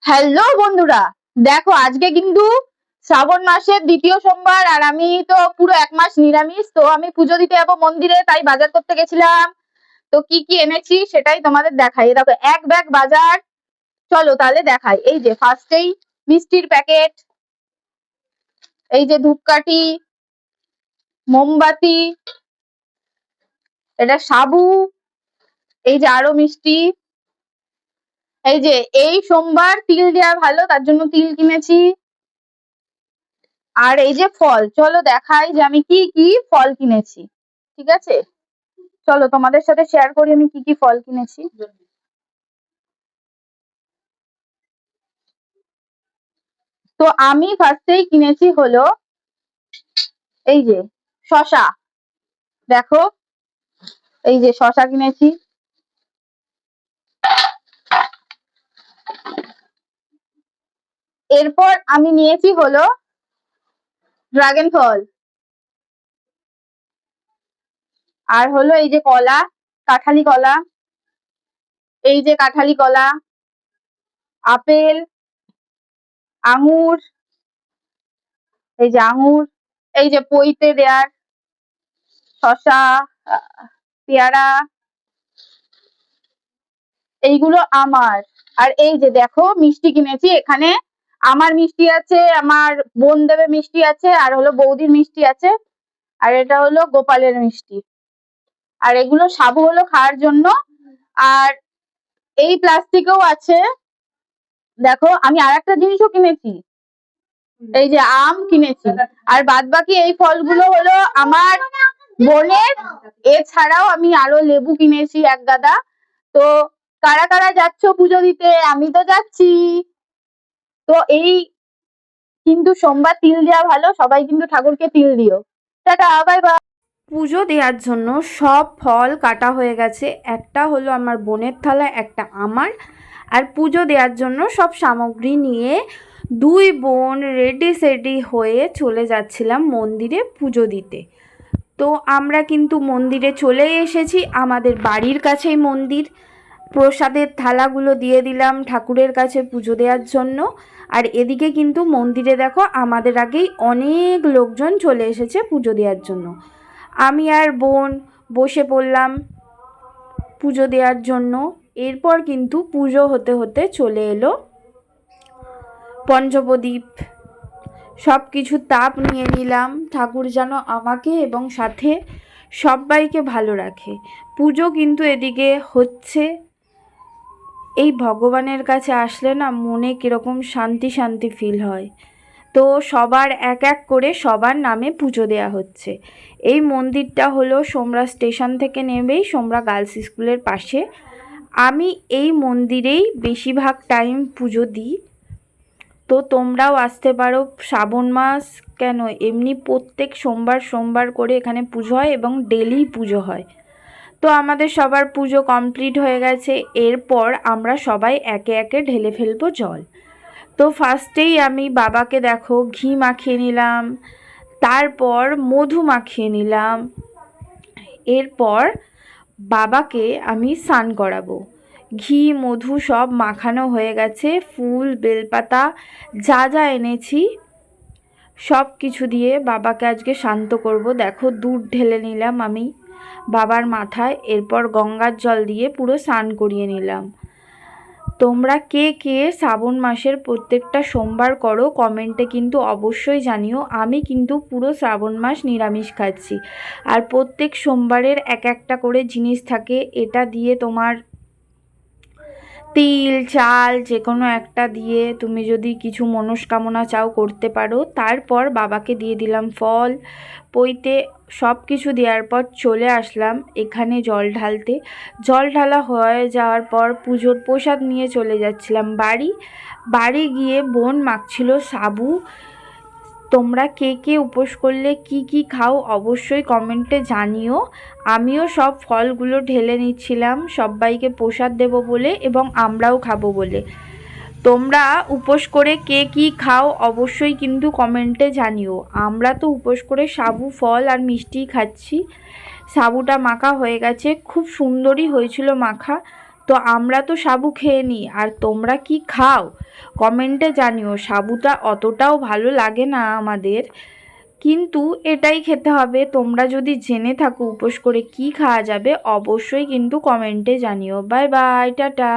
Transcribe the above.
Hello বন্ধুরা, দেখো আজকে কিন্তু শ্রাবণ মাসের দ্বিতীয় সোমবার আর আমি তো পুরো এক মাস নিরামিষ। তো আমি পুজো দিতে যাবো মন্দিরে, তাই বাজার করতে গেছিলাম। তো কি কি এনেছি সেটাই তোমাদের দেখাই। দেখো এক ব্যাগ বাজার। চলো তাহলে দেখাই। এই যে ফার্স্টেই মিষ্টির প্যাকেট, এই যে ধূপকাঠি, মোমবাতি, এটা সাবু, এই যে আরো মিষ্টি, এই যে এই সোমবার তিল দেওয়া ভালো তার জন্য তিল কিনেছি। আর এই যে ফল, চলো দেখাই যে আমি কি কি ফল কিনেছি। ঠিক আছে, চলো তোমাদের সাথে শেয়ার করি আমি কি কি ফল কিনেছি। তো আমি ফার্স্টেই কিনেছি হলো এই যে শসা। দেখো এই যে শসা কিনেছি। এরপর আমি নিয়েছি হলো ড্রাগন ফল। আর হলো এই যে কলা, কাঁঠালি কলা, এই যে কাঁঠালি কলা, আপেল, আঙুর, এই যে আঙুর, এই যে পইতে দেয়ার শসা, পেয়ারা, এইগুলো আমার। আর এই যে দেখো মিষ্টি কিনেছি। এখানে আমার মিষ্টি আছে, আমার বোন দেবে মিষ্টি আছে, আর হলো বৌদির মিষ্টি আছে, আর এটা হলো গোপালের মিষ্টি। আর এগুলো সাবু হলো খাওয়ার জন্য। আর এই প্লাস্টিকেও আছে। দেখো আমি আর একটা জিনিসও কিনেছি, এই যে আম কিনেছি। আর বাদ বাকি এই ফলগুলো হলো আমার বোনের। এছাড়াও আমি আরো লেবু কিনেছি এক গাদা। তো কারা কারা যাচ্ছ পুজো দিতে? আমি তো যাচ্ছি। তো এই কিন্তু সোমবার তিল দেওয়া ভালো, সবাই কিন্তু ঠাকুরকে তিল দিও। Tata, bye bye. পুজো দেওয়ার জন্য সব ফল কাটা হয়ে গেছে। একটা হলো আমার বোনের থালা, একটা আমার। আর পুজো দেওয়ার জন্য সব সামগ্রী নিয়ে দুই বোন রেডি সেডি হয়ে চলে যাচ্ছিলাম মন্দিরে পুজো দিতে। তো আমরা কিন্তু মন্দিরে চলে এসেছি, আমাদের বাড়ির কাছেই মন্দির। প্রসাদের থালাগুলো দিয়ে দিলাম ঠাকুরের কাছে পুজো দেওয়ার জন্য। আর এদিকে কিন্তু মন্দিরে দেখো আমাদের আগেই অনেক লোকজন চলে এসেছে পুজো দেওয়ার জন্য। আমি আর বোন বসে পড়লাম পুজো দেওয়ার জন্য। এরপর কিন্তু পুজো হতে হতে চলে এলো পঞ্চপ্রদীপ। সব কিছু তাপ নিয়ে নিলাম, ঠাকুর যেন আমাকে এবং সাথে সবাইকে ভালো রাখে। পুজো কিন্তু এদিকে হচ্ছে। এই ভগবানের কাছে আসলে না মনে কীরকম শান্তি শান্তি ফিল হয়। তো সবার এক এক করে সবার নামে পুজো দেয়া হচ্ছে। এই মন্দিরটা হলো সোমরা স্টেশন থেকে নেমেই সোমরা গার্লস স্কুলের পাশে। আমি এই মন্দিরেই বেশিরভাগ টাইম পুজো দিই। তো তোমরাও আসতে পারো। শ্রাবণ মাস কেন, এমনি প্রত্যেক সোমবার সোমবার করে এখানে পুজো হয় এবং ডেলি পুজো হয়। তো আমাদের সবার পুজো কমপ্লিট হয়ে গেছে। এরপর আমরা সবাই একে একে ঢেলে ফেলবো জল। তো ফার্স্টেই আমি বাবাকে দেখো ঘি মাখিয়ে নিলাম, তারপর মধু মাখিয়ে নিলাম। এরপর বাবাকে আমি স্নান করাবো। ঘি মধু সব মাখানো হয়ে গেছে, ফুল বেলপাতা যা যা এনেছি সব কিছু দিয়ে বাবাকে আজকে শান্ত করব। দেখো দুধ ঢেলে নিলাম আমি বাবার মাথায়, এরপর গঙ্গার জল দিয়ে পুরো স্নান করিয়ে নিলাম। তোমরা কে কে শ্রাবণ মাসের প্রত্যেকটা সোমবার করো কমেন্টে কিন্তু অবশ্যই জানিও। আমি কিন্তু পুরো শ্রাবণ মাস নিরামিষ খাচ্ছি। আর প্রত্যেক সোমবারের এক একটা করে জিনিস থাকে, এটা দিয়ে তোমার তিল চাল যে কোনো একটা দিয়ে তুমি যদি কিছু মনস্কামনা চাও করতে পারো। তারপর বাবাকে দিয়ে দিলাম ফল পইতে, সব কিছু দেওয়ার পর চলে আসলাম এখানে জল ঢালতে। জল ঢালা হয়ে যাওয়ার পর পুজোর প্রসাদ নিয়ে চলে যাচ্ছিলাম বাড়ি। বাড়ি গিয়ে বোন মাখছিল সাবু। তোমরা কে কে উপোস করলে কি কি খাও অবশ্যই কমেন্টে জানিও। আমিও সব ফলগুলো ঢেলে নিচ্ছিলাম সবাইকে প্রসাদ দেব বলে এবং আমরাও খাবো বলে। তোমরা উপোস করে কে কি খাও অবশ্যই কিন্তু কমেন্টে জানিও। আমরা তো উপোস করে সাবু ফল আর মিষ্টি খাচ্ছি। সাবুটা মাখা হয়ে গেছে, খুব সুন্দরই হয়েছিল মাখা। তো আমরা তো সাবু খেয়ে নিই, আর তোমরা কি খাও কমেন্টে জানিও। সাবুটা অতটাও ভালো লাগে না আমাদের, কিন্তু এটাই খেতে হবে। তোমরা যদি জেনে থাকো উপোস করে কি খাওয়া যাবে অবশ্যই কিন্তু কমেন্টে জানিও। Bye bye, tata.